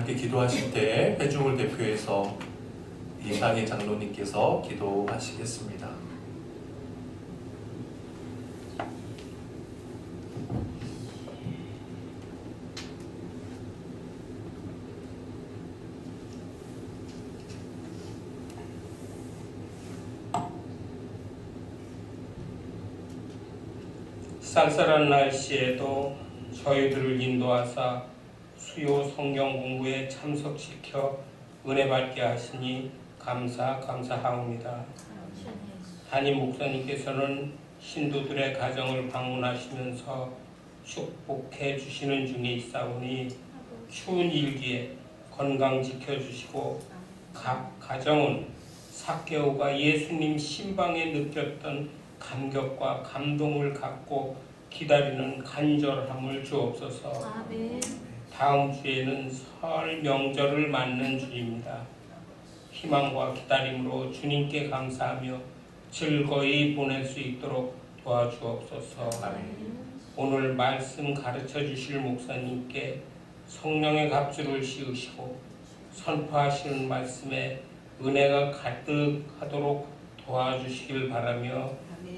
함께 기도하실 때 회중을 대표해서 이상희 장로님께서 기도하시겠습니다. 쌀쌀한 날씨에도 저희들을 인도하사 수요 성경 공부에 참석시켜 은혜 받게 하시니 감사하옵니다. 담임 목사님께서는 신도들의 가정을 방문하시면서 축복해 주시는 중에 있사오니 추운 일기에 건강 지켜주시고 각 가정은 삭개오가 예수님 신방에 느꼈던 감격과 감동을 갖고 기다리는 간절함을 주옵소서. 아멘. 다음 주에는 설 명절을 맞는 주입니다. 희망과 기다림으로 주님께 감사하며 즐거이 보낼 수 있도록 도와주옵소서. 아멘. 오늘 말씀 가르쳐 주실 목사님께 성령의 갑주를 씌우시고 선포하시는 말씀에 은혜가 가득하도록 도와주시길 바라며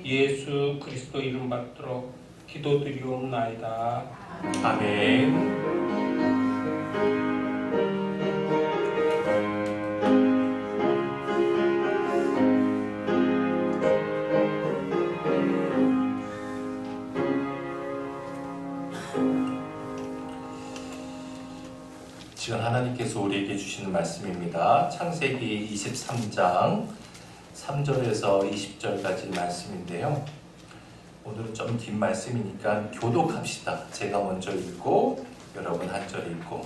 예수 그리스도 이름 받도록 기도드리옵나이다. 아멘. 지금 하나님께서 우리에게 주시는 말씀입니다. 창세기 23장 3절에서 20절까지 말씀인데요. 오늘은 좀 긴 말씀이니까 교독합시다. 제가 먼저 읽고 여러분 한 절 읽고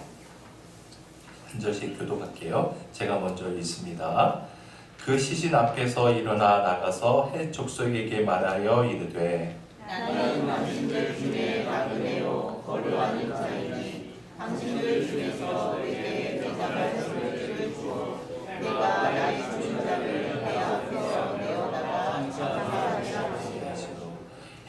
한 절씩 교독할게요. 제가 먼저 읽습니다. 그 시신 앞에서 일어나 나가서 헷 족속에게 말하여 이르되 나는 당신들 중에 나그네요 거류하는 자이니 당신들 중에서 내게 대답할 소리를 주어 내가 나의 주자를 내 앞에서 내어다가 장사하리라 하시고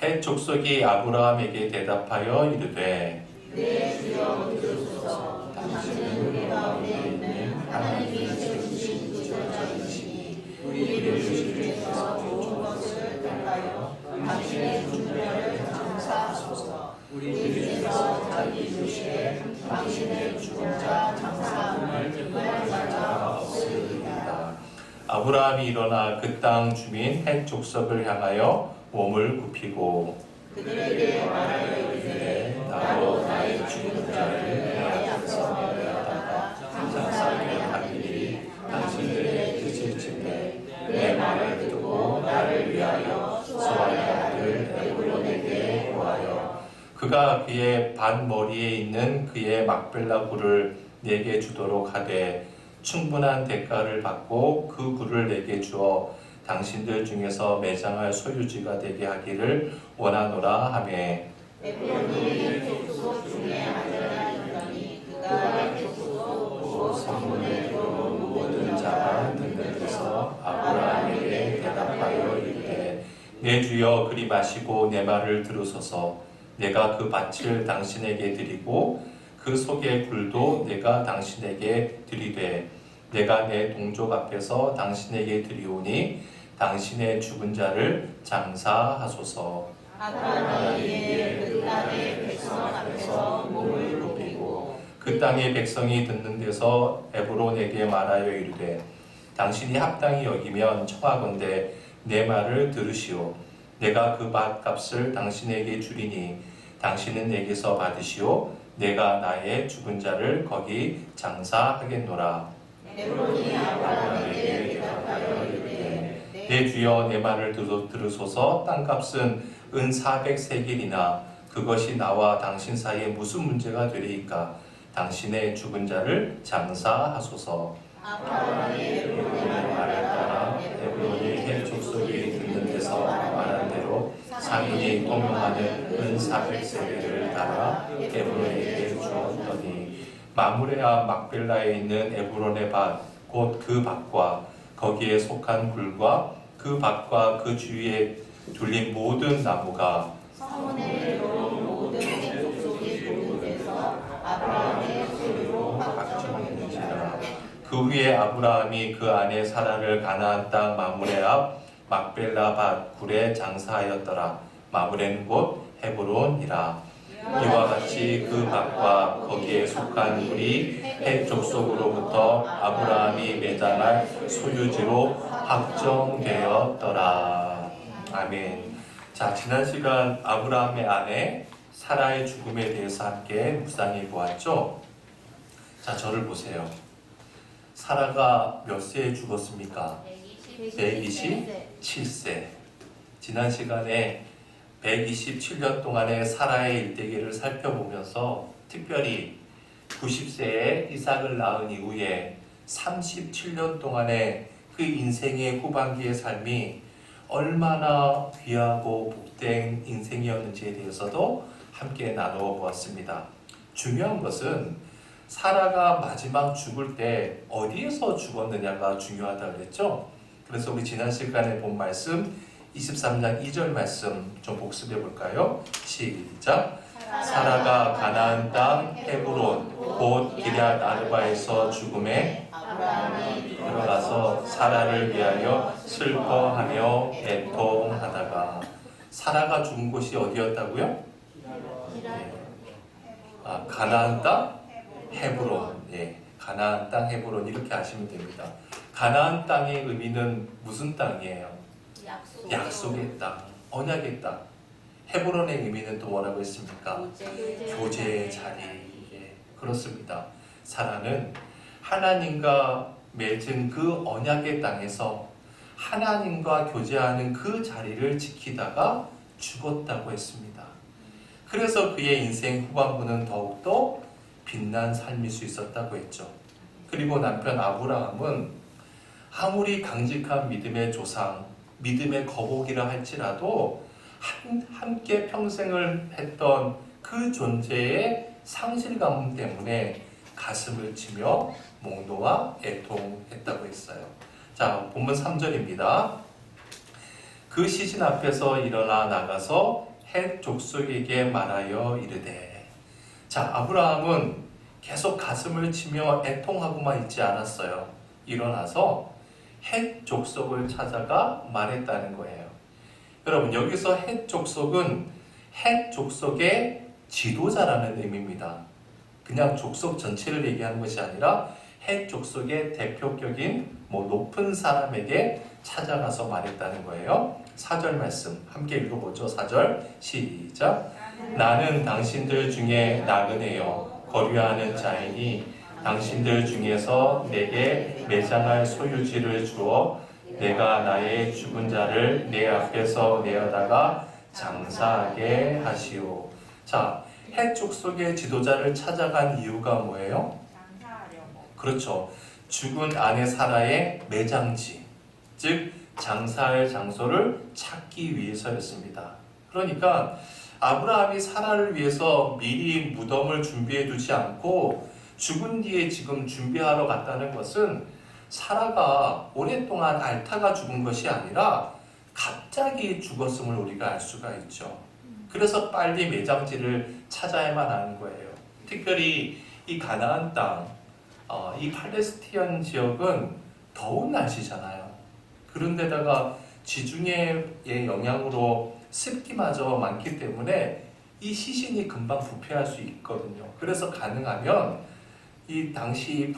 헷 족속이 아브라함에게 대답하여 이르되 내 주여 믿으소서 당신은 우리 가운데 있는 하나님이 세우신 지도자이시니 우리를 주님께서 좋은 것을 택하여 당신의 분별을 장사하소서 우리 중에서 자기 주시에 당신의 죽은 자 장사함을 금할 자가 없으리이다. 아브라함이 일어나 그 땅 주민 헷 족속을 향하여 몸을 굽히고 그들에게 말하여 이르되 나로 나의 죽은 자를 내 앞에서 내어다가 장사하게 하기를 당신들의 뜻을 칠때 내 말을 듣고 나를 위하여 수아의 아들 에브론에게 구하여 그가 그의 반머리에 있는 그의 막벨라 굴을 내게 주도록 하되 충분한 대가를 받고 그 굴을 내게 주어 당신들 중에서 매장할 소유지가 되게 하기를 원하노라 하매 에브론이 족속 중에 하려나 있더니 그가 족속 곧 성문에 들어온 모든 자가 듣는 데서 아브라함에게 대답하여 이르되 내 주여 그리 마시고 내 말을 들으소서 내가 그 밭을 당신에게 드리고 그 속의 굴도 내가 당신에게 드리되 내가 내 동족 앞에서 당신에게 드리오니 당신의 죽은 자를 장사하소서. 아브라함이 그 땅의 백성 앞에서 몸을 굽히고 그 땅의 백성이 듣는 데서 에브론에게 말하여 이르되 당신이 합당히 여기면 청하건대 내 말을 들으시오. 내가 그 밭 값을 당신에게 주리니 당신은 내게서 받으시오. 내가 나의 죽은 자를 거기 장사하겠노라. 에브론이 아브라함에게 대답하여 이르되 내 주여 내 말을 들으소서. 땅값은 은 400세겔이나 그것이 나와 당신 사이에 무슨 문제가 되리이까. 당신의 죽은 자를 장사하소서. 아브라함이 에브론의 말을 따라 에브론이 헷 족속이 듣는 데서 말한 대로 상인이 통용하는 은 400세겔을 달아 에브론에게 주었더니 마므레 앞 막벨라에 있는 에브론의 밭 곧 그 밭과 거기에 속한 굴과 그 밭과 그 주위에 둘린 모든 나무가 성문에 들어온 모든 족속이 듣는 데서 아브라함의 소리로 확정하였더라. 그 후에 아브라함이 그 아내 사라를 가나안 땅 마므레 앞 막벨라 밭 굴에 장사하였더라. 마므레는 곧 헤브론이라. 이와 같이 그 밭과 거기에 속한 굴이 헷 족속으로부터 아브라함이 매장할 소유지로 확정되었더라. 아멘. 자, 지난 시간 아브라함의 아내 사라의 죽음에 대해서 함께 묵상해 보았죠. 자, 저를 보세요. 사라가 몇 세에 죽었습니까? 127세. 지난 시간에 127년 동안의 사라의 일대기를 살펴보면서 특별히 90세에 이삭을 낳은 이후에 37년 동안의 그 인생의 후반기의 삶이 얼마나 귀하고 복된 인생이었는지에 대해서도 함께 나누어 보았습니다. 중요한 것은 사라가 마지막 죽을 때 어디에서 죽었느냐가 중요하다고 그랬죠. 그래서 우리 지난 시간에 본 말씀 23장 2절 말씀 좀 복습해 볼까요? 시작. 사라가 가나안 땅 헤브론 곧 기럇 아르바에서 죽음에 아브라함이 들어가서 사라를 위하여 슬퍼하며 애통하다가. 사라가 죽은 곳이 어디였다고요? 가나안 땅 헤브론. 가나안 땅 헤브론 이렇게 아시면 됩니다. 가나안 땅의 의미는 무슨 땅이에요? 약속의 땅, 언약의 땅. 헤브론의 의미는 또 뭐라고 했습니까? 교제의 자리. 그렇습니다. 사라는 하나님과 맺은 그 언약의 땅에서 하나님과 교제하는 그 자리를 지키다가 죽었다고 했습니다. 그래서 그의 인생 후반부는 더욱더 빛난 삶일 수 있었다고 했죠. 그리고 남편 아브라함은 아무리 강직한 믿음의 조상, 믿음의 거복이라 할지라도 함께 평생을 했던 그 존재의 상실감 때문에 가슴을 치며 몽노와 애통했다고 했어요. 자, 본문 3절입니다. 그 시신 앞에서 일어나 나가서 헷 족속에게 말하여 이르되. 자, 아브라함은 계속 가슴을 치며 애통하고만 있지 않았어요. 일어나서 헷 족속을 찾아가 말했다는 거예요. 여러분, 여기서 헷 족속은 헷 족속의 지도자라는 의미입니다. 그냥 족속 전체를 얘기하는 것이 아니라 헷 족속의 대표격인 높은 사람에게 찾아가서 말했다는 거예요. 4절 말씀 함께 읽어보죠. 4절 시작. 나는 당신들 중에 나그네요 거류하는 자이니 당신들 중에서 내게 매장할 소유지를 주어 내가 나의 죽은 자를 내 앞에서 내어다가 장사하게 하시오. 자, 헷 족속의 지도자를 찾아간 이유가 뭐예요? 장사하려고. 그렇죠. 죽은 아내 사라의 매장지, 즉 장사할 장소를 찾기 위해서였습니다. 그러니까 아브라함이 사라를 위해서 미리 무덤을 준비해 두지 않고 죽은 뒤에 지금 준비하러 갔다는 것은 사라가 오랫동안 앓다가 죽은 것이 아니라 갑자기 죽었음을 우리가 알 수가 있죠. 그래서 빨리 매장지를 찾아야만 하는 거예요. 특별히 이 가나안 땅, 이 팔레스티안 지역은 더운 날씨잖아요. 그런데다가 지중해의 영향으로 습기마저 많기 때문에 이 시신이 금방 부패할 수 있거든요. 그래서 가능하면 이 당시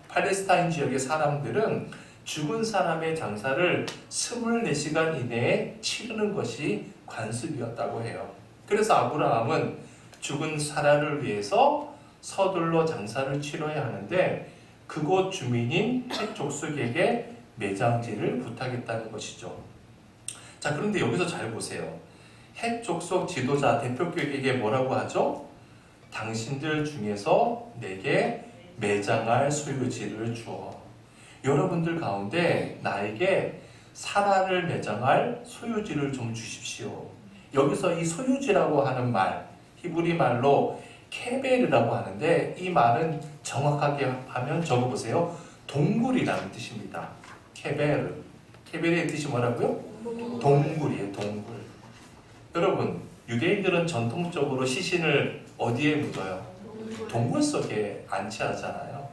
팔레스타인 지역의 사람들은 죽은 사람의 장사를 24시간 이내에 치르는 것이 관습이었다고 해요. 그래서 아브라함은 죽은 사라를 위해서 서둘러 장사를 치러야 하는데 그곳 주민인 헷 족속에게 매장지를 부탁했다는 것이죠. 자, 그런데 여기서 잘 보세요. 헷 족속 지도자 대표격에게 뭐라고 하죠? 당신들 중에서 내게 매장할 소유지를 주어. 여러분들 가운데 나에게 사라를 매장할 소유지를 좀 주십시오. 여기서 이 소유지라고 하는 말, 히브리 말로 케베르라고 하는데 이 말은 정확하게 하면 적어보세요. 동굴이라는 뜻입니다. 케베르. 케베르의 뜻이 뭐라고요? 동굴이에요. 동굴. 여러분, 유대인들은 전통적으로 시신을 어디에 묻어요? 동굴 속에 안치하잖아요.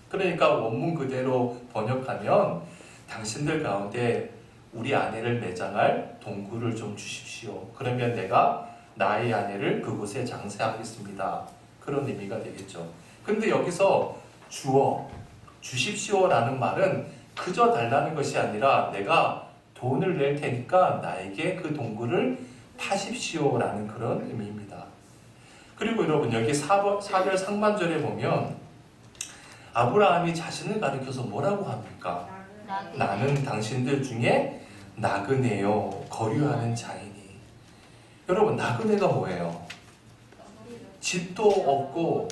그러니까 원문 그대로 번역하면 당신들 가운데 우리 아내를 매장할 동굴을 좀 주십시오. 그러면 내가 나의 아내를 그곳에 장사하겠습니다. 그런 의미가 되겠죠. 근데 여기서 주십시오라는 말은 그저 달라는 것이 아니라 내가 돈을 낼 테니까 나에게 그 동굴을 파십시오라는 그런 의미입니다. 그리고 여러분 여기 4절 상반절에 보면 아브라함이 자신을 가리켜서 뭐라고 합니까? 나는 당신들 중에 나그네요, 거류하는 자이니. 여러분 나그네가 뭐예요? 집도 없고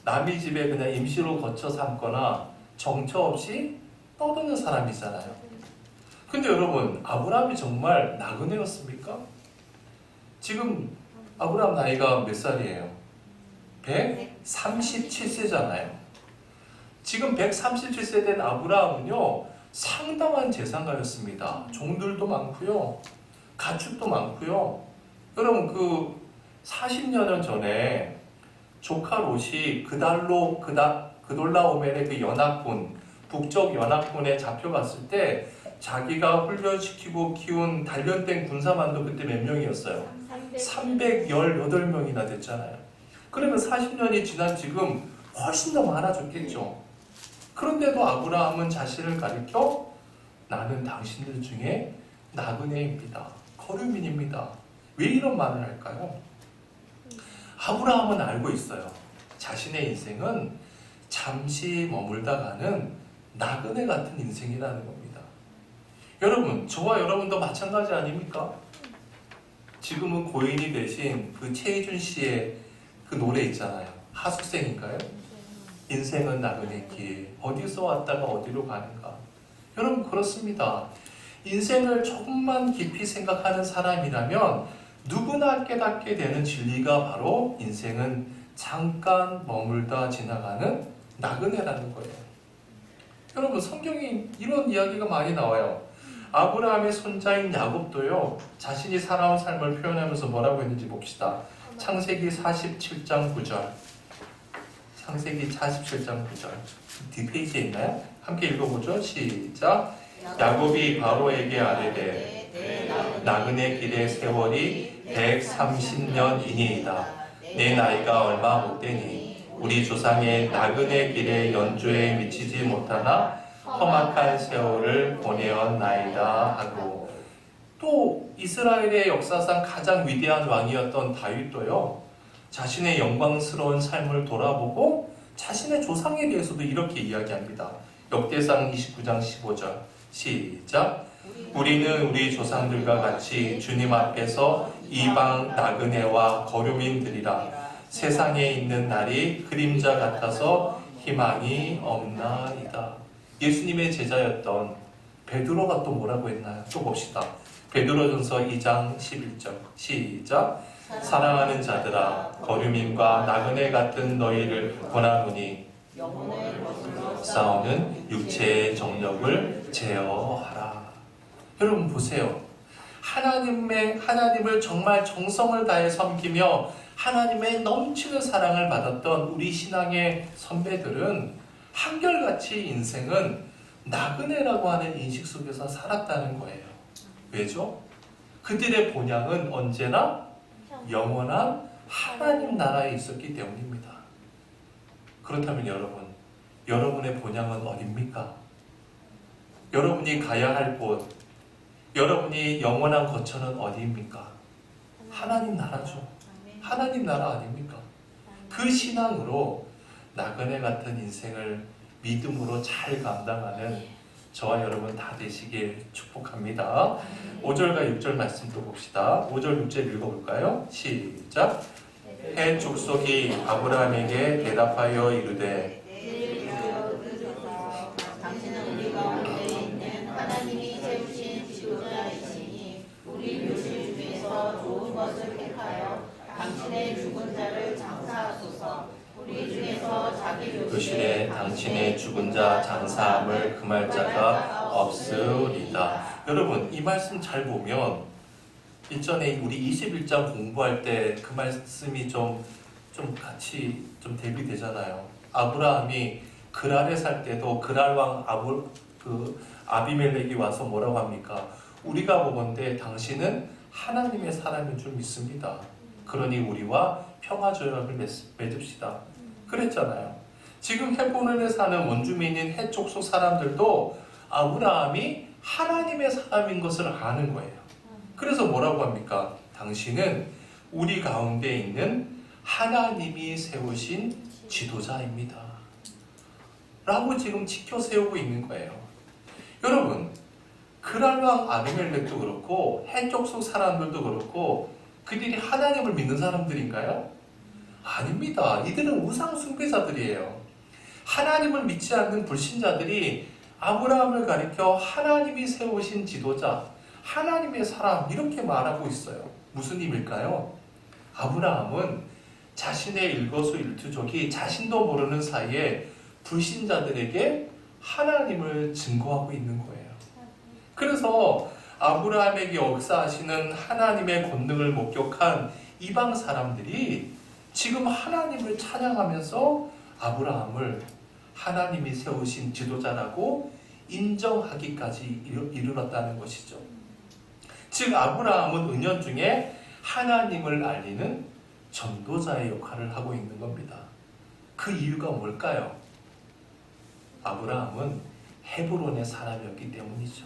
남의 집에 그냥 임시로 거쳐 삼거나 정처 없이 떠드는 사람이잖아요. 근데 여러분 아브라함이 정말 나그네였습니까? 지금 아브라함 나이가 몇 살이에요? 137세잖아요. 지금 137세 된 아브라함은요 상당한 재산가였습니다. 종들도 많고요, 가축도 많고요. 여러분 그 40년을 전에 조카 롯이 그돌라오멜의 그 연합군, 북쪽 연합군에 잡혀갔을 때 자기가 훈련시키고 키운 단련된 군사만도 그때 몇 명이었어요? 318명이나 됐잖아요. 그러면 40년이 지난 지금 훨씬 더 많아졌겠죠. 그런데도 아브라함은 자신을 가리켜 나는 당신들 중에 나그네입니다, 거류민입니다. 왜 이런 말을 할까요? 아브라함은 알고 있어요. 자신의 인생은 잠시 머물다가는 나그네 같은 인생이라는 겁니다. 여러분, 저와 여러분도 마찬가지 아닙니까? 지금은 고인이 되신 그 최희준 씨의 그 노래 있잖아요. 하숙생인가요? 인생은 나그네 길, 어디서 왔다가 어디로 가는가. 여러분 그렇습니다. 인생을 조금만 깊이 생각하는 사람이라면 누구나 깨닫게 되는 진리가 바로 인생은 잠깐 머물다 지나가는 나그네라는 거예요. 여러분 성경에 이런 이야기가 많이 나와요. 아브라함의 손자인 야곱도요 자신이 살아온 삶을 표현하면서 뭐라고 했는지 봅시다. 창세기 47장 9절. 창세기 47장 9절. 뒷페이지에 있나요? 함께 읽어보죠. 시작. 야곱이 바로에게 아뢰되 나그네 길의 세월이 130년이니이다. 내 나이가 얼마 못되니 우리 조상의 나그네 길의 연조에 미치지 못하나 험악한 세월을 보내었나이다 하고, 또 이스라엘의 역사상 가장 위대한 왕이었던 다윗도요 자신의 영광스러운 삶을 돌아보고 자신의 조상에 대해서도 이렇게 이야기합니다. 역대상 29장 15절. 시작. 우리는 우리 조상들과 같이 주님 앞에서 이방 나그네와 거류민들이라. 세상에 있는 날이 그림자 같아서 희망이 없나이다. 예수님의 제자였던 베드로가 또 뭐라고 했나요? 또 봅시다. 베드로전서 2장 11절. 시작. 사랑하는 자들아, 거류민과 나그네 같은 너희를 권하노니 싸우는 육체의 정력을 제어하라. 여러분 보세요. 하나님을 정말 정성을 다해 섬기며 하나님의 넘치는 사랑을 받았던 우리 신앙의 선배들은 한결같이 인생은 나그네라고 하는 인식 속에서 살았다는 거예요. 왜죠? 그들의 본향은 언제나 영원한 하나님 나라에 있었기 때문입니다. 그렇다면 여러분의 본향은 어디입니까? 여러분이 가야 할 곳, 여러분이 영원한 거처는 어디입니까? 하나님 나라죠. 하나님 나라 아닙니까? 그 신앙으로 나그네 같은 인생을 믿음으로 잘 감당하는 저와 여러분 다 되시길 축복합니다. 5절과 6절 말씀 또 봅시다. 5절 6절 읽어볼까요? 시작. 해 족속이 아브라함에게 대답하여 이르되 당신은 우리 가운데 있는 하나님이 세우신 지도자이시니 우리 묘실 중에서 좋은 것을 택하여 당신의 죽은 자를 장사하소서. 우리 중에서 자기 묘실에 당신의 죽은 자 장사함을 금할 자가 없으리다. 여러분 이 말씀 잘 보면 일전에 우리 21장 공부할 때 그 말씀이 좀 같이 좀 대비되잖아요. 아브라함이 그랄에 살 때도 그랄 왕 아비멜렉이 와서 뭐라고 합니까? 우리가 보건대 당신은 하나님의 사람인 줄 믿습니다. 그러니 우리와 평화조약을 맺읍시다. 그랬잖아요. 지금 헤브론에 사는 원주민인 해족속 사람들도 아브라함이 하나님의 사람인 것을 아는 거예요. 그래서 뭐라고 합니까? 당신은 우리 가운데 있는 하나님이 세우신 지도자입니다. 라고 지금 지켜 세우고 있는 거예요. 여러분, 그랄왕 아비멜렉도 그렇고 해족속 사람들도 그렇고 그들이 하나님을 믿는 사람들인가요? 아닙니다. 이들은 우상 숭배자들이에요. 하나님을 믿지 않는 불신자들이 아브라함을 가리켜 하나님이 세우신 지도자, 하나님의 사람 이렇게 말하고 있어요. 무슨 의미일까요? 아브라함은 자신의 일거수일투족이 자신도 모르는 사이에 불신자들에게 하나님을 증거하고 있는 거예요. 그래서 아브라함에게 역사하시는 하나님의 권능을 목격한 이방 사람들이 지금 하나님을 찬양하면서 아브라함을 하나님이 세우신 지도자라고 인정하기까지 이르렀다는 것이죠. 즉 아브라함은 은연중에 하나님을 알리는 전도자의 역할을 하고 있는 겁니다. 그 이유가 뭘까요? 아브라함은 헤브론의 사람이었기 때문이죠.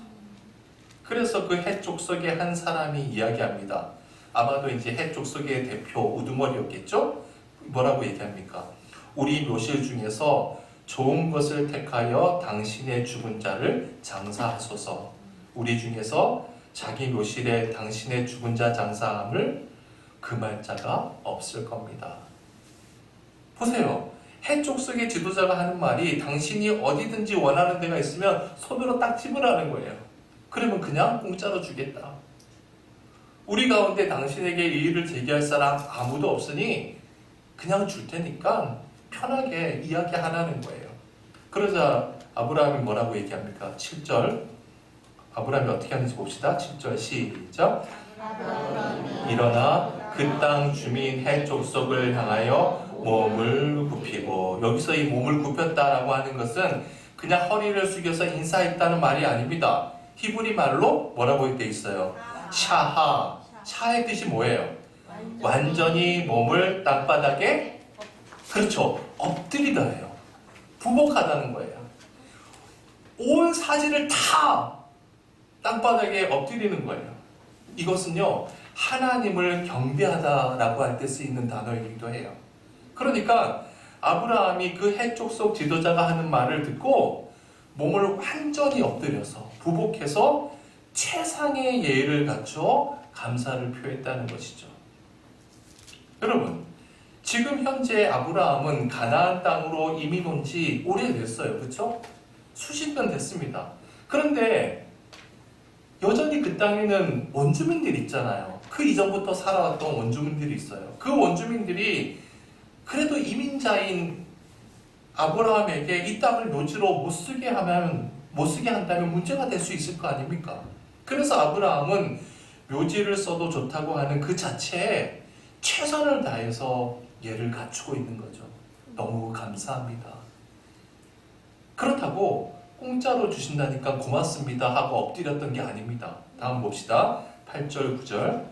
그래서 그 해족속의 한 사람이 이야기합니다. 아마도 이제 해족속의 대표 우두머리였겠죠? 뭐라고 얘기합니까? 우리 묘실 중에서 좋은 것을 택하여 당신의 죽은 자를 장사하소서. 우리 중에서 자기 묘실에 당신의 죽은 자 장사함을 금할 자가 없을 겁니다. 보세요. 해족속의 지도자가 하는 말이 당신이 어디든지 원하는 데가 있으면 손으로 딱 집으라는 거예요. 그러면 그냥 공짜로 주겠다. 우리 가운데 당신에게 이의를 제기할 사람 아무도 없으니 그냥 줄 테니까 편하게 이야기하라는 거예요. 그러자 아브라함이 뭐라고 얘기합니까? 7절 아브라함이 어떻게 하는지 봅시다. 7절 시작. 일어나 그 땅 주민 해족속을 향하여 몸을 굽히고, 여기서 이 몸을 굽혔다라고 하는 것은 그냥 허리를 숙여서 인사했다는 말이 아닙니다. 히브리 말로 뭐라고 되어 있어요? 샤하. 샤의 뜻이 뭐예요? 완전히 몸을 땅바닥에, 그렇죠, 엎드리다예요. 부복하다는 거예요. 온 사지를 다 땅바닥에 엎드리는 거예요. 이것은요, 하나님을 경배하다라고 할 때 쓰이는 단어이기도 해요. 그러니까 아브라함이 그 해족속 지도자가 하는 말을 듣고 몸을 완전히 엎드려서 부복해서 최상의 예의를 갖추어 감사를 표했다는 것이죠. 여러분, 지금 현재 아브라함은 가나안 땅으로 이민 온 지 오래됐어요. 그렇죠? 수십 년 됐습니다. 그런데 여전히 그 땅에는 원주민들이 있잖아요. 그 이전부터 살아왔던 원주민들이 있어요. 그 원주민들이 그래도 이민자인 아브라함에게 이 땅을 묘지로 못 쓰게 한다면 문제가 될 수 있을 거 아닙니까? 그래서 아브라함은 묘지를 써도 좋다고 하는 그 자체에 최선을 다해서 예를 갖추고 있는 거죠. 너무 감사합니다. 그렇다고 공짜로 주신다니까 고맙습니다 하고 엎드렸던 게 아닙니다. 다음 봅시다. 8절 9절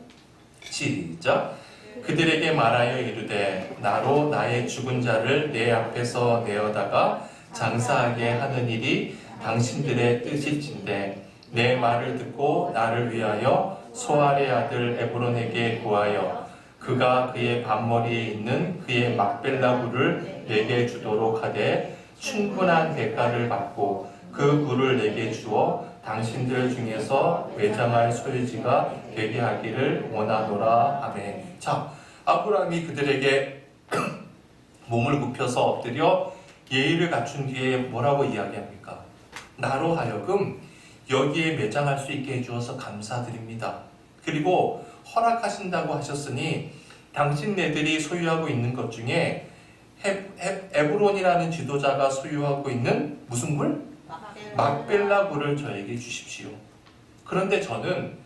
시작. 그들에게 말하여 이르되 나로 나의 죽은 자를 내 앞에서 내어다가 장사하게 하는 일이 당신들의 뜻일진데 내 말을 듣고 나를 위하여 소알의 아들 에브론에게 구하여 그가 그의 반머리에 있는 그의 막벨라 굴을 내게 주도록 하되 충분한 대가를 받고 그 굴을 내게 주어 당신들 중에서 외장할 소유지가 되게 하기를 원하노라. 아멘. 자, 아브라함이 그들에게 몸을 굽혀서 엎드려 예의를 갖춘 뒤에 뭐라고 이야기합니까? 나로 하여금 여기에 매장할 수 있게 해주어서 감사드립니다. 그리고 허락하신다고 하셨으니 당신네들이 소유하고 있는 것 중에 에브론이라는 지도자가 소유하고 있는 무슨 굴? 막벨라 굴을 저에게 주십시오. 그런데 저는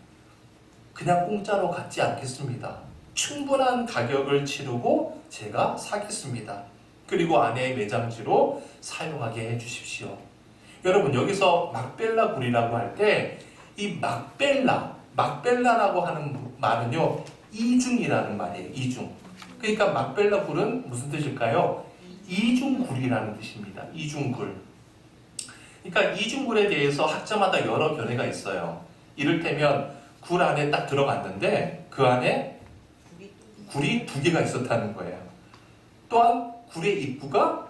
그냥 공짜로 갖지 않겠습니다. 충분한 가격을 치르고 제가 사겠습니다. 그리고 아내의 매장지로 사용하게 해주십시오. 여러분 여기서 막벨라 굴이라고 할 때 이 막벨라라고 하는 말은요 이중이라는 말이에요. 이중. 그러니까 막벨라 굴은 무슨 뜻일까요? 이중굴이라는 뜻입니다. 이중굴. 그러니까 이중굴에 대해서 학자마다 여러 견해가 있어요. 이를테면 굴 안에 딱 들어갔는데 그 안에 굴이 2개가 있었다는 거예요. 또한 굴의 입구가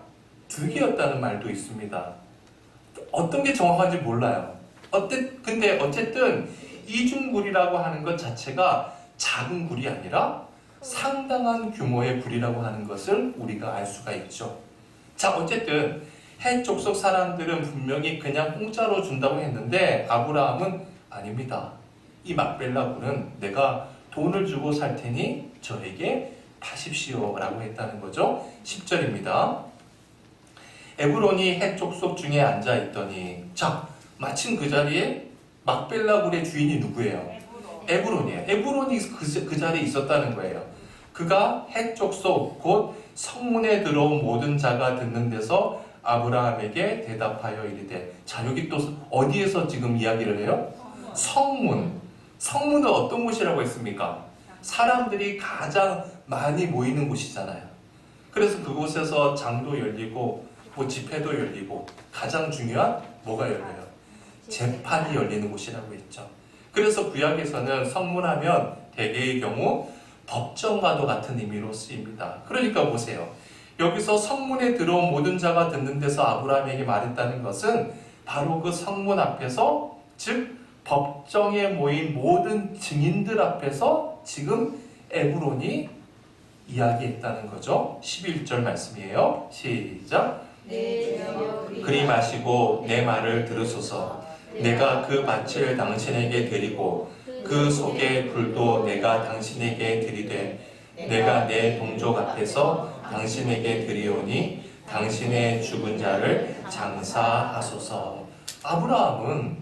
2개였다는 말도 있습니다. 어떤 게 정확한지 몰라요. 근데 어쨌든 이중굴이라고 하는 것 자체가 작은 굴이 아니라 상당한 규모의 굴이라고 하는 것을 우리가 알 수가 있죠. 자, 어쨌든 헷 족속 사람들은 분명히 그냥 공짜로 준다고 했는데 아브라함은 아닙니다. 이 막벨라 굴은 내가 돈을 주고 살 테니 저에게 파십시오 라고 했다는 거죠. 10절입니다. 에브론이 헷 족속 중에 앉아 있더니, 자, 마침 그 자리에 막벨라 굴의 주인이 누구예요? 에브론이에요. 에브론이 그 자리에 있었다는 거예요. 그가 헷 족속 곧 성문에 들어온 모든 자가 듣는 데서 아브라함에게 대답하여 이르되, 자, 여기 또 어디에서 지금 이야기를 해요? 성문. 성문은 어떤 곳이라고 했습니까? 사람들이 가장 많이 모이는 곳이잖아요. 그래서 그곳에서 장도 열리고 뭐 집회도 열리고 가장 중요한 뭐가 열려요? 재판이 열리는 곳이라고 했죠. 그래서 구약에서는 성문하면 대개의 경우 법정과도 같은 의미로 쓰입니다. 그러니까 보세요. 여기서 성문에 들어온 모든 자가 듣는 데서 아브라함에게 말했다는 것은 바로 그 성문 앞에서, 즉 법정에 모인 모든 증인들 앞에서 지금 에브론이 이야기했다는 거죠. 11절 말씀이에요. 시작. 그리 마시고 내 말을 들으소서. 내가 그 밭을 당신에게 드리고 그 속의 굴도 내가 당신에게 드리되 내가 내 동족 앞에서 당신에게 드리오니 당신의 죽은 자를 장사하소서. 아브라함은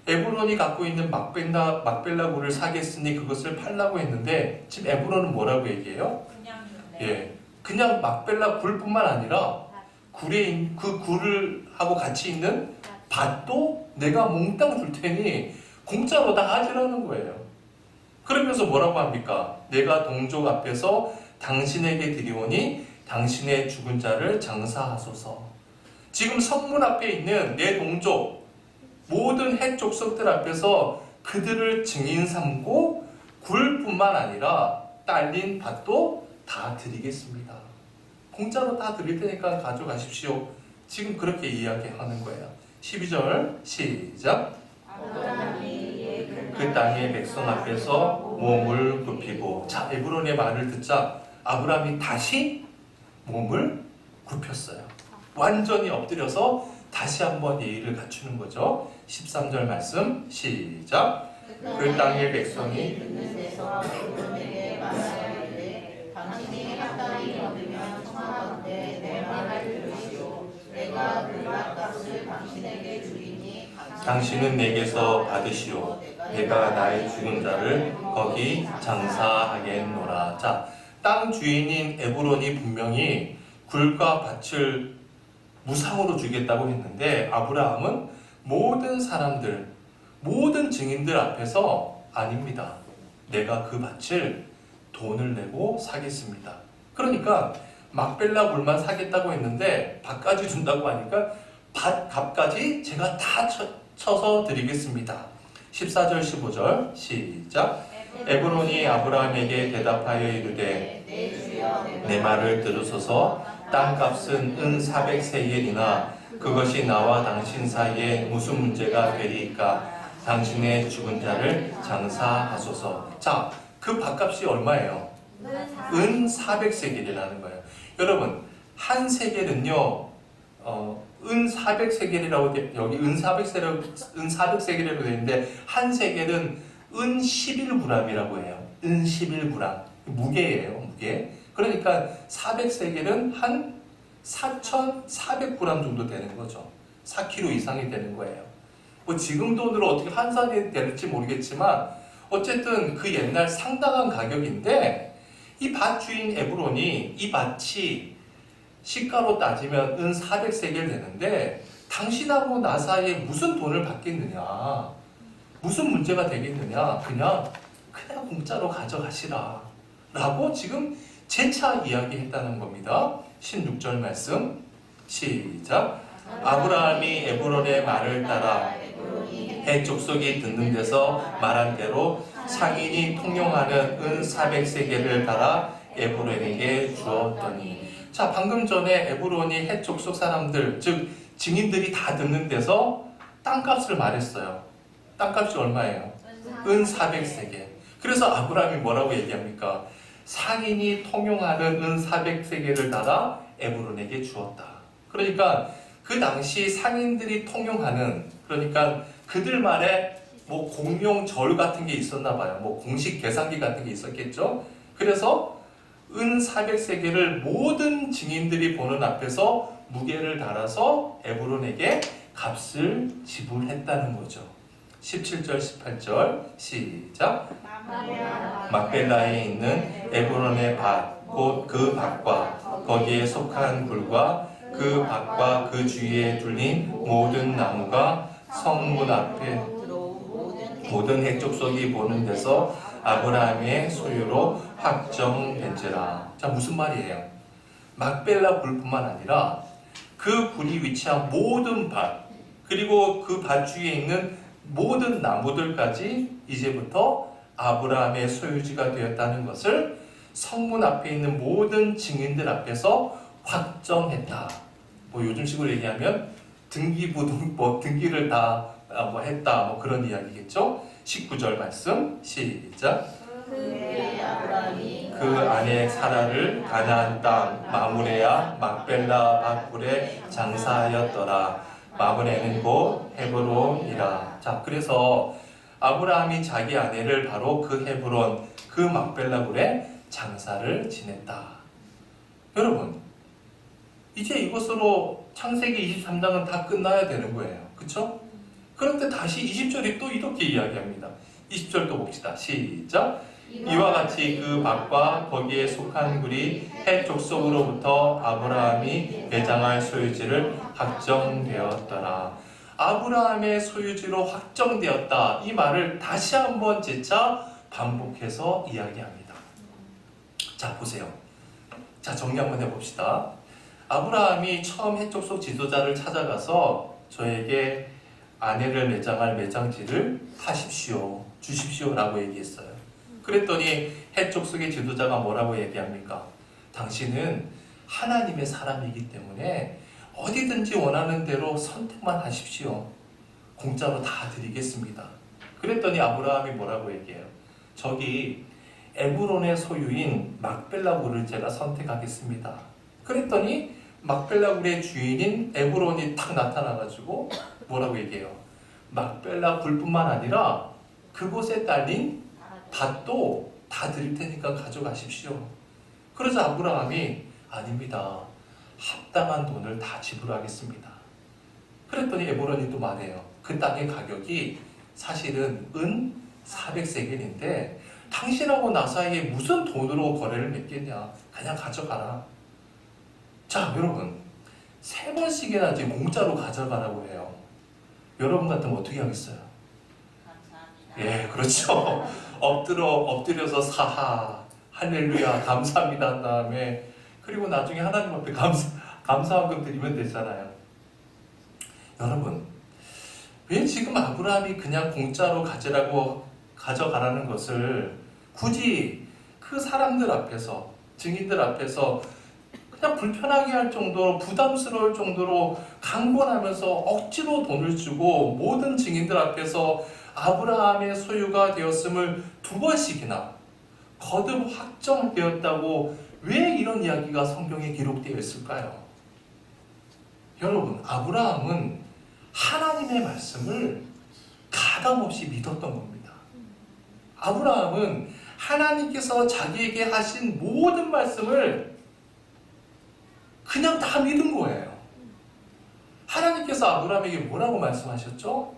에브론이 갖고 있는 막벨라 굴을 사겠으니 그것을 팔라고 했는데 지금 에브론은 뭐라고 얘기해요? 그냥 막벨라 굴뿐만 아니라 그 굴을 하고 같이 있는 밭도 내가 몽땅 줄 테니 공짜로 다 가지라는 거예요. 그러면서 뭐라고 합니까? 내가 동족 앞에서 당신에게 드리오니 당신의 죽은 자를 장사하소서. 지금 성문 앞에 있는 내 동족 모든 헷 족속들 앞에서 그들을 증인 삼고 굴뿐만 아니라 딸린 밭도 다 드리겠습니다. 공짜로 다 드릴 테니까 가져가십시오. 지금 그렇게 이야기하는 거예요. 12절 시작. 그 땅의 백성 앞에서 몸을 굽히고, 자, 에브론의 말을 듣자 아브라함이 다시 몸을 굽혔어요. 완전히 엎드려서 다시 한번 예의를 갖추는 거죠. 13절 말씀 시작. 그 땅의 백성이 듣는 데서 에브론에게 말하되 당신이 합당히 얻으면 청하건대 내 말을 들으시오. 내가 그 밭값을 당신에게 주리니 당신은 내게서 받으시오. 내가 나의 죽은 자를 거기 장사하겠노라. 자, 땅 주인인 에브론이 분명히 굴과 밭을 무상으로 주겠다고 했는데 아브라함은 모든 사람들, 모든 증인들 앞에서 아닙니다. 내가 그 밭을 돈을 내고 사겠습니다. 그러니까 막벨라 굴만 사겠다고 했는데 밭까지 준다고 하니까 밭 값까지 제가 다 쳐서 드리겠습니다. 14절 15절 시작. 에브론이 아브라함에게 대답하여 이르되 내 말을 들으소서. 땅값은 은 400세겔이나 그것이 나와 당신 사이에 무슨 문제가 되리이까. 당신의 죽은 자를 장사하소서. 자, 그 밭값이 얼마예요? 은 400세겔이라는 거예요. 여러분, 한 세겔은요, 은 400세겔이라고 여기 은 400세겔이라고 되어 있는데 한 세겔은 은 11g이라고 해요. 은 11g. 무게예요, 무게. 그러니까 400세겔은 한 4,400g 정도 되는 거죠. 4kg 이상이 되는 거예요. 뭐 지금 돈으로 어떻게 환산이 될지 모르겠지만 어쨌든 그 옛날 상당한 가격인데 이 밭 주인 에브론이 이 밭이 시가로 따지면 은 400세겔 되는데 당신하고 나 사이에 무슨 돈을 받겠느냐, 무슨 문제가 되겠느냐, 그냥 공짜로 가져가시라 라고 지금 재차 이야기했다는 겁니다. 16절 말씀 시작. 아브라함이 에브론의 말을 따라 헷 족속이 듣는 데서 말한 대로 상인이 통용하는 은 400세겔을 달아 에브론에게 주었더니. 자, 방금 전에 에브론이 헷 족속 사람들, 즉 증인들이 다 듣는 데서 땅값을 말했어요. 땅값이 얼마예요? 은 400세겔. 그래서 아브라함이 뭐라고 얘기합니까? 상인이 통용하는 은 400세겔을 달아 에브론에게 주었다. 그러니까 그 당시 상인들이 통용하는, 그러니까 그들만의 뭐 공용 절 같은 게 있었나 봐요. 뭐 공식 계산기 같은 게 있었겠죠. 그래서 은 400세겔을 모든 증인들이 보는 앞에서 무게를 달아서 에브론에게 값을 지불했다는 거죠. 17절 18절 시작. 막벨라에 있는 에브론의 밭, 곧 그 밭과 거기에 속한 굴과 그 밭과 그 주위에 둘린 모든 나무가 성문 앞에 모든 헷족속이 보는 데서 아브라함의 소유로 확정된지라. 자, 무슨 말이에요? 막벨라 굴뿐만 아니라 그 굴이 위치한 모든 밭, 그리고 그 밭 주위에 있는 모든 나무들까지 이제부터 아브라함의 소유지가 되었다는 것을 성문 앞에 있는 모든 증인들 앞에서 확정했다. 뭐 요즘식으로 얘기하면 등기부등 등기를 다 했다, 뭐 그런 이야기겠죠. 19절 말씀 시작. 그 아내 사라를 가나안 땅 마므레야 막벨라 밭굴에 장사하였더라. 마므레는 곧 헤브론이라. 자, 그래서 아브라함이 자기 아내를 바로 그 헤브론, 그 막벨라 굴에 장사를 지냈다. 여러분, 이제 이것으로 창세기 23장은 다 끝나야 되는 거예요. 그렇죠? 그런데 다시 20절이 또 이렇게 이야기합니다. 20절 또 봅시다. 시작. 이와 같이 그 밭과 거기에 속한 굴이 헷 족속으로부터 아브라함이 매장할 소유지를 확정되었더라. 아브라함의 소유지로 확정되었다. 이 말을 다시 한번 재차 반복해서 이야기합니다. 자, 보세요. 자, 정리 한번 해봅시다. 아브라함이 처음 헷 족속 지도자를 찾아가서 저에게 아내를 매장할 매장지를 하십시오, 주십시오 라고 얘기했어요. 그랬더니 헷 족속의 지도자가 뭐라고 얘기합니까? 당신은 하나님의 사람이기 때문에 어디든지 원하는 대로 선택만 하십시오. 공짜로 다 드리겠습니다. 그랬더니 아브라함이 뭐라고 얘기해요? 저기 에브론의 소유인 막벨라굴을 제가 선택하겠습니다. 그랬더니 막벨라굴의 주인인 에브론이 딱 나타나가지고 뭐라고 얘기해요? 막벨라 굴뿐만 아니라 그곳에 딸린 밭도 다 드릴 테니까 가져가십시오. 그러자 아브라함이 아닙니다. 합당한 돈을 다 지불하겠습니다. 그랬더니 에브론이 또 말해요. 그 땅의 가격이 사실은 은 400세겔인데 당신하고 나 사이에 무슨 돈으로 거래를 맺겠냐. 그냥 가져가라. 자, 여러분, 3번씩이나 지금 공짜로 가져가라고 해요. 여러분 같으면 어떻게 하겠어요? 예, 그렇죠. 엎드려서 사하, 할렐루야, 감사합니다 한 다음에, 그리고 나중에 하나님 앞에 감사함금 드리면 되잖아요. 여러분, 왜 지금 아브라함이 그냥 공짜로 가져가라는 것을 굳이 그 사람들 앞에서, 증인들 앞에서 그냥 불편하게 할 정도로, 부담스러울 정도로 강권하면서 억지로 돈을 주고 모든 증인들 앞에서 아브라함의 소유가 되었음을 2번씩이나 거듭 확정되었다고 왜 이런 이야기가 성경에 기록되어 있을까요? 여러분, 아브라함은 하나님의 말씀을 가감없이 믿었던 겁니다. 아브라함은 하나님께서 자기에게 하신 모든 말씀을 그냥 다 믿은 거예요. 하나님께서 아브라함에게 뭐라고 말씀하셨죠?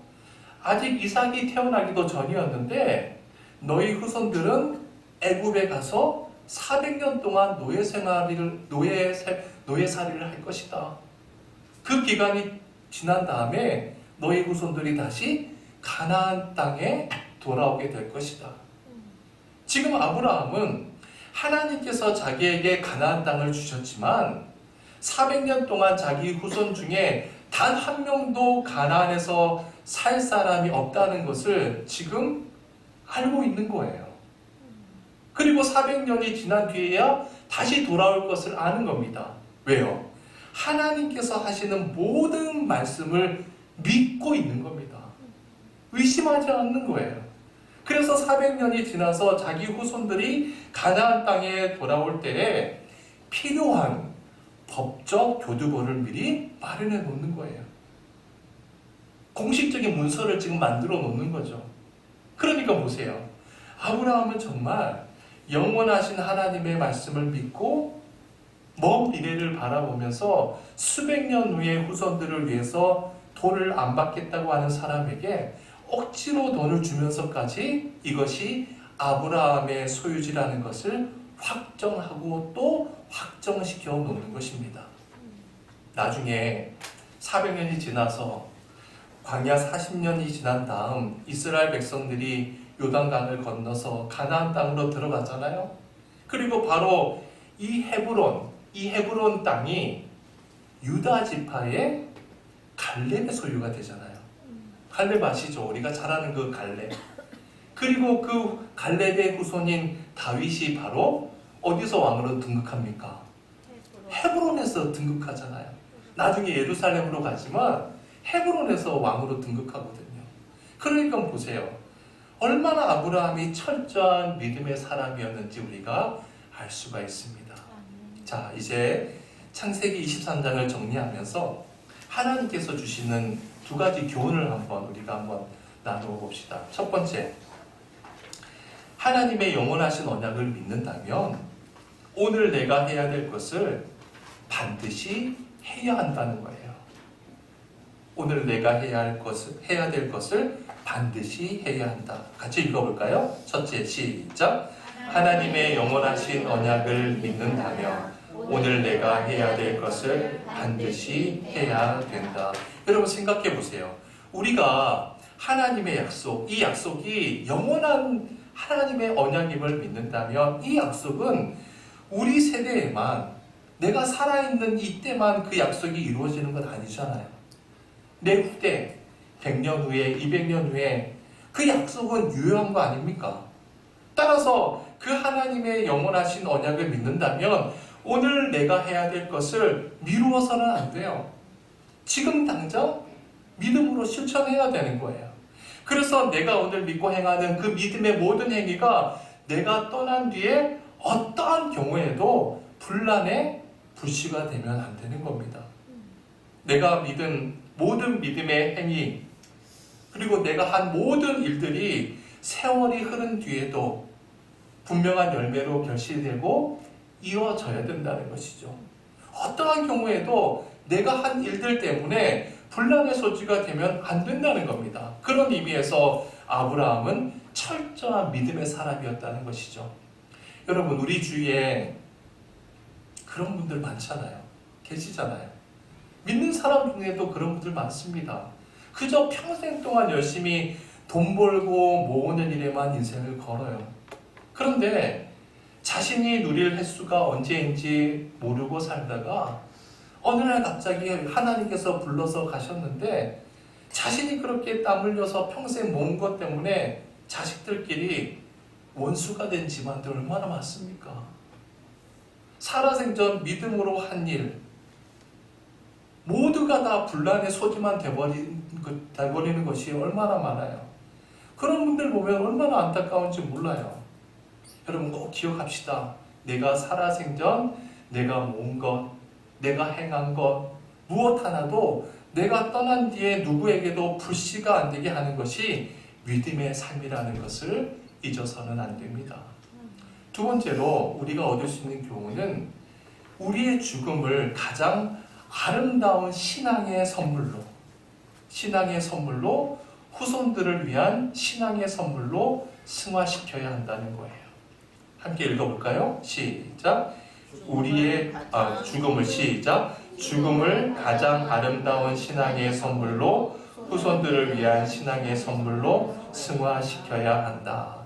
아직 이삭이 태어나기도 전이었는데 너희 후손들은 애굽에 가서 400년 동안 노예 노예살이를 할 것이다. 그 기간이 지난 다음에 너희 후손들이 다시 가나안 땅에 돌아오게 될 것이다. 지금 아브라함은 하나님께서 자기에게 가나안 땅을 주셨지만 400년 동안 자기 후손 중에 단 한 명도 가나안에서 살 사람이 없다는 것을 지금 알고 있는 거예요. 그리고 400년이 지난 뒤에야 다시 돌아올 것을 아는 겁니다. 왜요? 하나님께서 하시는 모든 말씀을 믿고 있는 겁니다. 의심하지 않는 거예요. 그래서 400년이 지나서 자기 후손들이 가나안 땅에 돌아올 때에 필요한 법적 교두보를 미리 마련해 놓는 거예요. 공식적인 문서를 지금 만들어 놓는 거죠. 그러니까 보세요. 아브라함은 정말 영원하신 하나님의 말씀을 믿고 먼 미래를 바라보면서 수백 년 후에 후손들을 위해서 돈을 안 받겠다고 하는 사람에게 억지로 돈을 주면서까지 이것이 아브라함의 소유지라는 것을 확정하고 또 확정시켜 놓는 것입니다. 나중에 400년이 지나서 광야 40년이 지난 다음 이스라엘 백성들이 요단강을 건너서 가나안 땅으로 들어가잖아요. 그리고 바로 이 헤브론 땅이 유다 지파의 갈렙의 소유가 되잖아요. 갈렙 아시죠? 우리가 잘 아는 그 갈렙. 그리고 그 갈렙의 후손인 다윗이 바로 어디서 왕으로 등극합니까? 헤브론에서 등극하잖아요. 나중에 예루살렘으로 가지만 헤브론에서 왕으로 등극하거든요. 그러니까 보세요. 얼마나 아브라함이 철저한 믿음의 사람이었는지 우리가 알 수가 있습니다. 자, 이제 창세기 23장을 정리하면서 하나님께서 주시는 두 가지 교훈을 우리가 한번 나누어 봅시다. 첫 번째, 하나님의 영원하신 언약을 믿는다면 오늘 내가 해야 될 것을 반드시 해야 한다는 거예요. 오늘 내가 해야 될 것을 반드시 해야 한다. 같이 읽어볼까요? 첫째, 시작. 하나님의 영원하신 언약을 믿는다면 오늘 내가 해야 될 것을 반드시 해야 된다. 여러분 생각해 보세요. 우리가 하나님의 약속, 이 약속이 영원한 하나님의 언약임을 믿는다면 이 약속은 우리 세대에만, 내가 살아있는 이때만 그 약속이 이루어지는 건 아니잖아요. 내 후대 100년 후에 200년 후에 그 약속은 유효한 거 아닙니까? 따라서 그 하나님의 영원하신 언약을 믿는다면 오늘 내가 해야 될 것을 미루어서는 안 돼요. 지금 당장 믿음으로 실천해야 되는 거예요. 그래서 내가 오늘 믿고 행하는 그 믿음의 모든 행위가 내가 떠난 뒤에 어떠한 경우에도 분란의 불씨가 되면 안 되는 겁니다. 내가 믿은 모든 믿음의 행위, 그리고 내가 한 모든 일들이 세월이 흐른 뒤에도 분명한 열매로 결실되고 이루어져야 된다는 것이죠. 어떠한 경우에도 내가 한 일들 때문에 분란의 소지가 되면 안 된다는 겁니다. 그런 의미에서 아브라함은 철저한 믿음의 사람이었다는 것이죠. 여러분, 우리 주위에 그런 분들 많잖아요. 계시잖아요. 믿는 사람 중에도 그런 분들 많습니다. 그저 평생 동안 열심히 돈 벌고 모으는 일에만 인생을 걸어요. 그런데 자신이 누릴 횟수가 언제인지 모르고 살다가 어느 날 갑자기 하나님께서 불러서 가셨는데 자신이 그렇게 땀 흘려서 평생 모은 것 때문에 자식들끼리 원수가 된 집안들 얼마나 많습니까? 살아생전 믿음으로 한 일, 모두가 다 분란의 소지만 돼버리는 것이 얼마나 많아요. 그런 분들 보면 얼마나 안타까운지 몰라요. 여러분 꼭 기억합시다. 내가 살아생전 내가 모은 것, 내가 행한 것 무엇 하나도 내가 떠난 뒤에 누구에게도 불씨가 안 되게 하는 것이 믿음의 삶이라는 것을 잊어서는 안 됩니다. 두 번째로 우리가 얻을 수 있는 교훈은 우리의 죽음을 가장 아름다운 신앙의 선물로 후손들을 위한 신앙의 선물로 승화시켜야 한다는 거예요. 함께 읽어볼까요? 시작. 죽음을 시작. 죽음을 가장 아름다운 신앙의 선물로, 후손들을 위한 신앙의 선물로 승화시켜야 한다.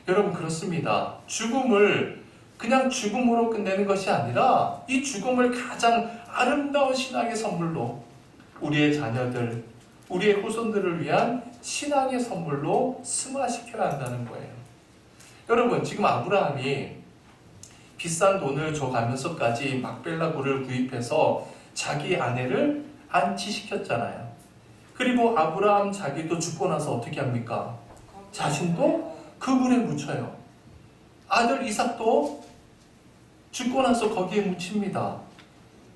여러분, 그렇습니다. 죽음을 그냥 죽음으로 끝내는 것이 아니라 이 죽음을 가장 아름다운 신앙의 선물로, 우리의 자녀들, 우리의 후손들을 위한 신앙의 선물로 승화시켜야 한다는 거예요. 여러분, 지금 아브라함이 비싼 돈을 줘가면서까지 막벨라굴을 구입해서 자기 아내를 안치시켰잖아요. 그리고 아브라함 자기도 죽고 나서 어떻게 합니까? 자신도 그 굴에 묻혀요. 아들 이삭도 죽고 나서 거기에 묻힙니다.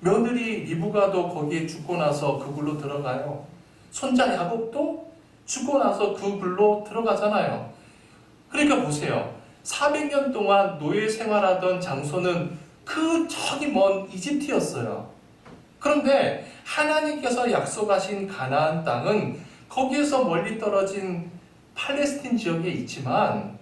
며느리 리브가도 거기에 죽고 나서 그 굴로 들어가요. 손자 야곱도 죽고 나서 그 굴로 들어가잖아요. 그러니까 보세요. 400년 동안 노예 생활하던 장소는 그 저기 먼 이집트였어요. 그런데 하나님께서 약속하신 가나안 땅은 거기에서 멀리 떨어진 팔레스틴 지역에 있지만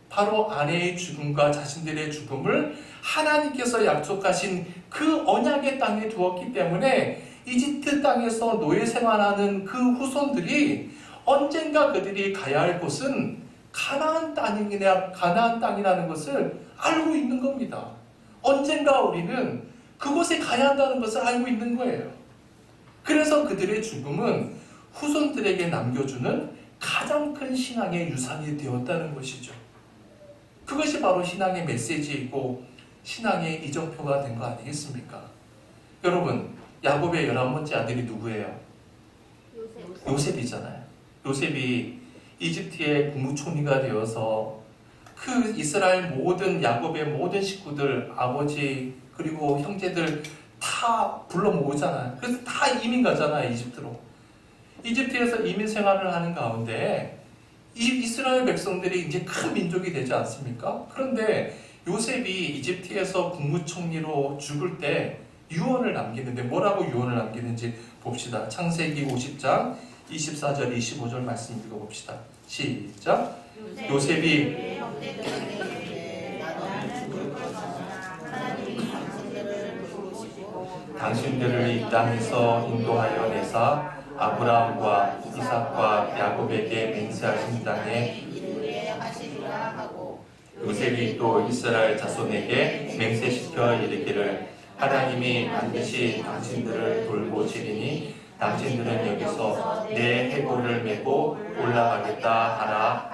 바로 아내의 죽음과 자신들의 죽음을 하나님께서 약속하신 그 언약의 땅에 두었기 때문에 이집트 땅에서 노예 생활하는 그 후손들이 언젠가 그들이 가야 할 곳은 가나안 땅이라는 것을 알고 있는 겁니다. 언젠가 우리는 그곳에 가야 한다는 것을 알고 있는 거예요. 그래서 그들의 죽음은 후손들에게 남겨주는 가장 큰 신앙의 유산이 되었다는 것이죠. 그것이 바로 신앙의 메시지이고 신앙의 이정표가 된 거 아니겠습니까? 여러분, 야곱의 11번째 아들이 누구예요? 요셉이잖아요. 요셉이 이집트의 국무총리가 되어서 그 이스라엘 모든 야곱의 모든 식구들, 아버지 그리고 형제들 다 불러 모으잖아요. 그래서 다 이민 가잖아요, 이집트로. 이집트에서 이민 생활을 하는 가운데 이 이스라엘 백성들이 이제 큰 민족이 되지 않습니까? 그런데 요셉이 이집트에서 국무총리로 죽을 때 유언을 남기는데 뭐라고 유언을 남기는지 봅시다. 창세기 50장 24절 25절 말씀 읽어봅시다. 시작. 요셉이 당신들을 이 땅에서 인도하여 내사 아브라함과 이삭과 야곱에게 맹세하신 땅에 요셉이 또 이스라엘 자손에게 맹세시켜 이르기를 하나님이 반드시 당신들을 돌보시리니 당신들은 여기서 내 해골을 메고 올라가겠다 하라.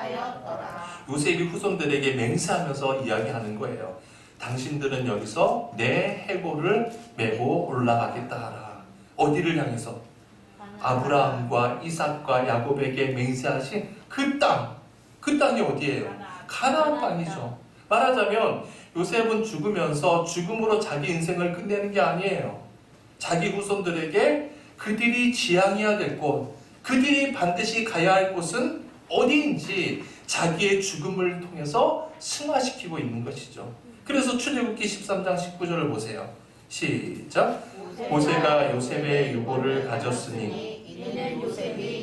요셉이 후손들에게 맹세하면서 이야기하는 거예요. 당신들은 여기서 내 해골을 메고 올라가겠다 하라. 어디를 향해서? 아브라함과 이삭과 야곱에게 맹세하신 그 땅. 그 땅이 어디예요? 가나안 땅이죠. 말하자면 요셉은 죽으면서 죽음으로 자기 인생을 끝내는 게 아니에요. 자기 후손들에게 그들이 지향해야 될 곳, 그들이 반드시 가야 할 곳은 어디인지 자기의 죽음을 통해서 승화시키고 있는 것이죠. 그래서 출애굽기 13장 19절을 보세요. 시작. 모세가 요셉의 유고를 가졌으니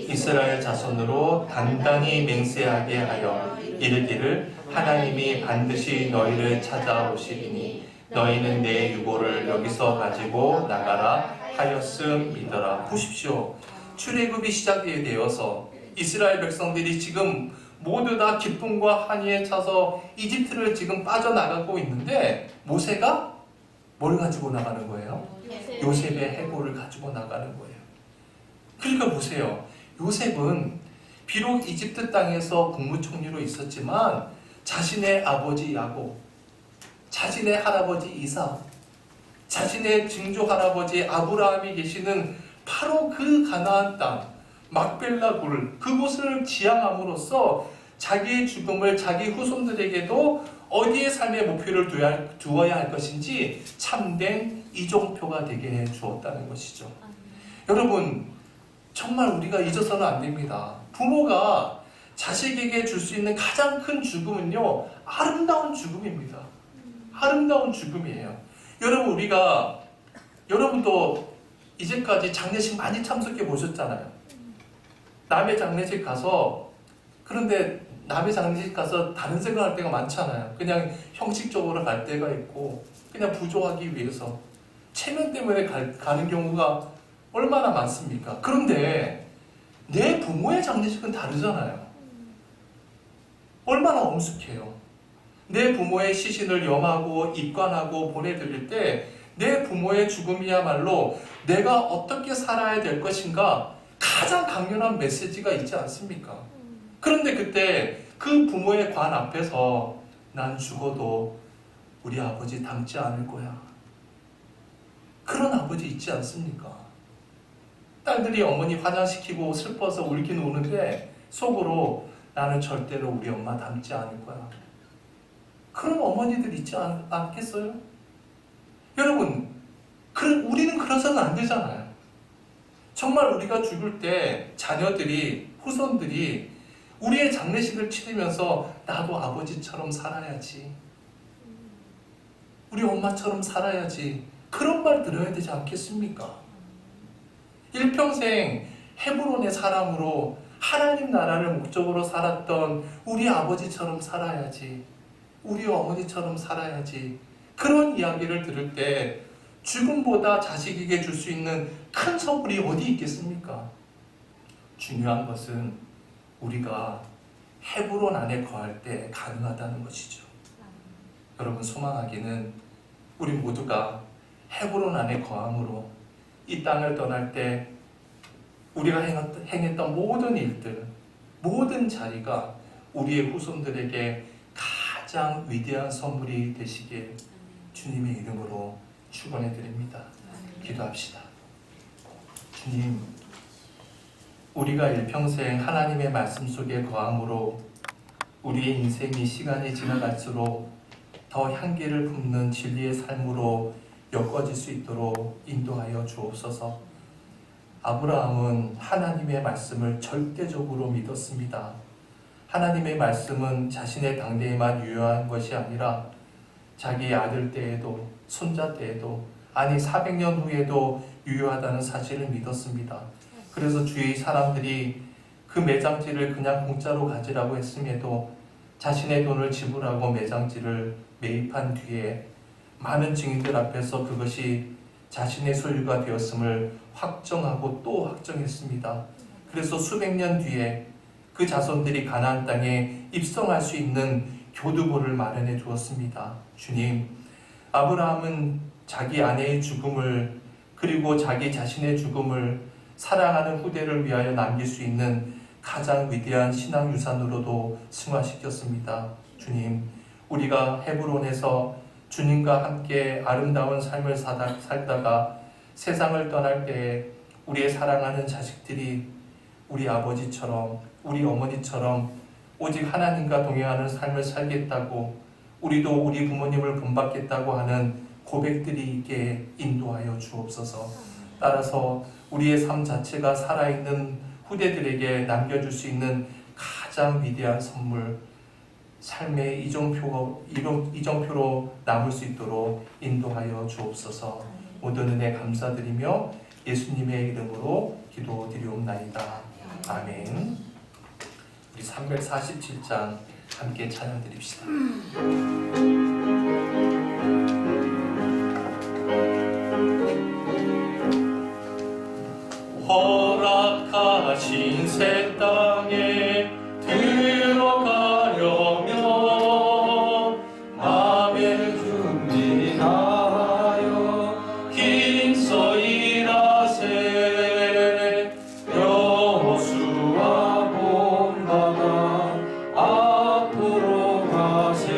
이스라엘 자손으로 단단히 맹세하게 하여 이르기를 하나님이 반드시 너희를 찾아오시리니 너희는 내 유고를 여기서 가지고 나가라 하였음이더라. 보십시오. 출애굽이 시작이 되어서 이스라엘 백성들이 지금 모두 다 기쁨과 환희에 차서 이집트를 지금 빠져나가고 있는데 모세가 뭘 가지고 나가는 거예요? 요셉의 해골을 가지고 나가는 거예요. 그러니까 보세요. 요셉은 비록 이집트 땅에서 국무총리로 있었지만 자신의 아버지 야곱, 자신의 할아버지 이삭, 자신의 증조 할아버지 아브라함이 계시는 바로 그 가나안 땅 막벨라 굴 그곳을 지향함으로써 자기의 죽음을 자기 후손들에게도 어디에 삶의 목표를 두어야 할 것인지 참된 이정표가 되게 해 주었다는 것이죠. 여러분, 정말 우리가 잊어서는 안 됩니다. 부모가 자식에게 줄 수 있는 가장 큰 죽음은요, 아름다운 죽음입니다. 아름다운 죽음이에요. 여러분도 이제까지 장례식 많이 참석해 보셨잖아요. 남의 장례식 가서, 그런데 남의 장례식 가서 다른 생각할 때가 많잖아요. 그냥 형식적으로 갈 때가 있고, 그냥 부조하기 위해서 체면 때문에 가는 경우가 얼마나 많습니까? 그런데 내 부모의 장례식은 다르잖아요. 얼마나 엄숙해요. 내 부모의 시신을 염하고 입관하고 보내드릴 때 내 부모의 죽음이야말로 내가 어떻게 살아야 될 것인가 가장 강렬한 메시지가 있지 않습니까? 그런데 그때 그 부모의 관 앞에서 난 죽어도 우리 아버지 닮지 않을 거야. 그런 아버지 있지 않습니까? 딸들이 어머니 화장시키고 슬퍼서 울긴 우는데 속으로 나는 절대로 우리 엄마 닮지 않을 거야. 그런 어머니들 있지 않겠어요? 여러분, 우리는 그래서는 안 되잖아요. 정말 우리가 죽을 때 자녀들이, 후손들이 우리의 장례식을 치르면서 나도 아버지처럼 살아야지, 우리 엄마처럼 살아야지, 그런 말 들어야 되지 않겠습니까? 일평생 헤브론의 사람으로 하나님 나라를 목적으로 살았던 우리 아버지처럼 살아야지, 우리 어머니처럼 살아야지, 그런 이야기를 들을 때 죽음보다 자식에게 줄 수 있는 큰 선물이 어디 있겠습니까? 중요한 것은 우리가 헤브론 안에 거할 때 가능하다는 것이죠. 여러분, 소망하기는 우리 모두가 헤브론 안에 거함으로 이 땅을 떠날 때 우리가 행했던 모든 일들, 모든 자리가 우리의 후손들에게 가장 위대한 선물이 되시길 주님의 이름으로 축원해 드립니다. 기도합시다. 주님, 우리가 일평생 하나님의 말씀 속에 거함으로 우리의 인생이 시간이 지나갈수록 더 향기를 품는 진리의 삶으로 엮어질 수 있도록 인도하여 주옵소서. 아브라함은 하나님의 말씀을 절대적으로 믿었습니다. 하나님의 말씀은 자신의 당대에만 유효한 것이 아니라 자기 아들 때에도 손자 때에도, 아니 400년 후에도 유효하다는 사실을 믿었습니다. 그래서 주위 사람들이 그 매장지를 그냥 공짜로 가지라고 했음에도 자신의 돈을 지불하고 매장지를 매입한 뒤에 많은 증인들 앞에서 그것이 자신의 소유가 되었음을 확정하고 또 확정했습니다. 그래서 수백 년 뒤에 그 자손들이 가나안 땅에 입성할 수 있는 교두보를 마련해 주었습니다. 주님, 아브라함은 자기 아내의 죽음을, 그리고 자기 자신의 죽음을 사랑하는 후대를 위하여 남길 수 있는 가장 위대한 신앙 유산으로도 승화시켰습니다. 주님, 우리가 헤브론에서 주님과 함께 아름다운 삶을 살다가 세상을 떠날 때에 우리의 사랑하는 자식들이 우리 아버지처럼, 우리 어머니처럼 오직 하나님과 동행하는 삶을 살겠다고, 우리도 우리 부모님을 본받겠다고 하는 고백들이 있게 인도하여 주옵소서. 따라서 우리의 삶 자체가 살아있는 후대들에게 남겨줄 수 있는 가장 위대한 선물, 삶의 이정표로 남을 수 있도록 인도하여 주옵소서. 모든 은혜 감사드리며 예수님의 이름으로 기도드리옵나이다. 아멘. 우리 347장 함께 찬양 드립시다. 허락하신 새 땅에 들어가려면 마음의 준비 다하여 힘써 일하세. 여호수아 본받아 앞으로 가세.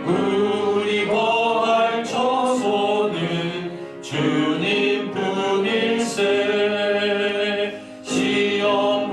우리 거할 처소는 주님뿐일세. 시험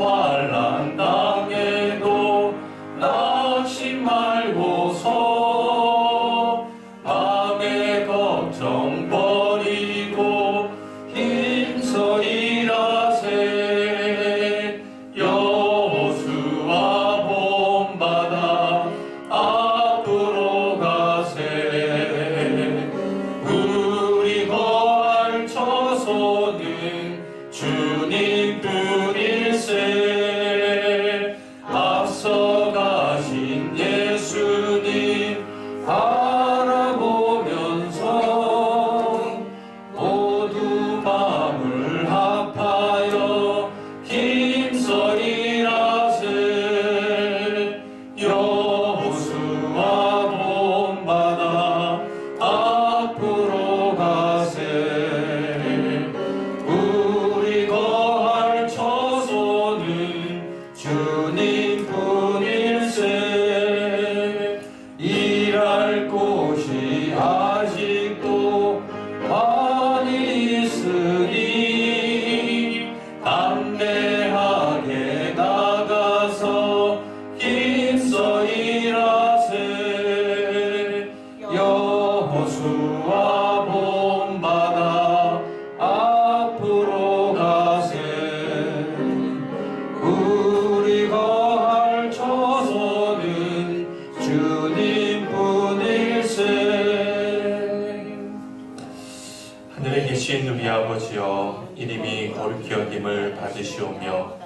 아버지여 이름이 거룩히 여김을 받으시오며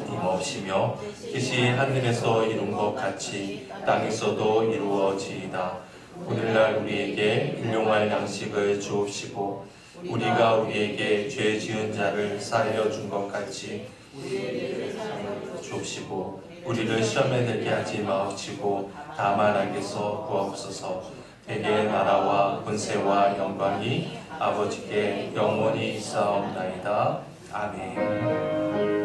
힘없이며 뜻이 하늘에서 이룬 것 같이 땅에서도 이루어지이다. 오늘날 우리에게 일용할 양식을 주옵시고 우리가 우리에게 죄 지은 자를 사하여 준 것 같이 주옵시고 우리를 시험에 들게 하지 마옵시고 다만 악에서 구하옵소서. 대개 나라와 권세와 영광이 아버지께 영원히 있사옵나이다. 아멘.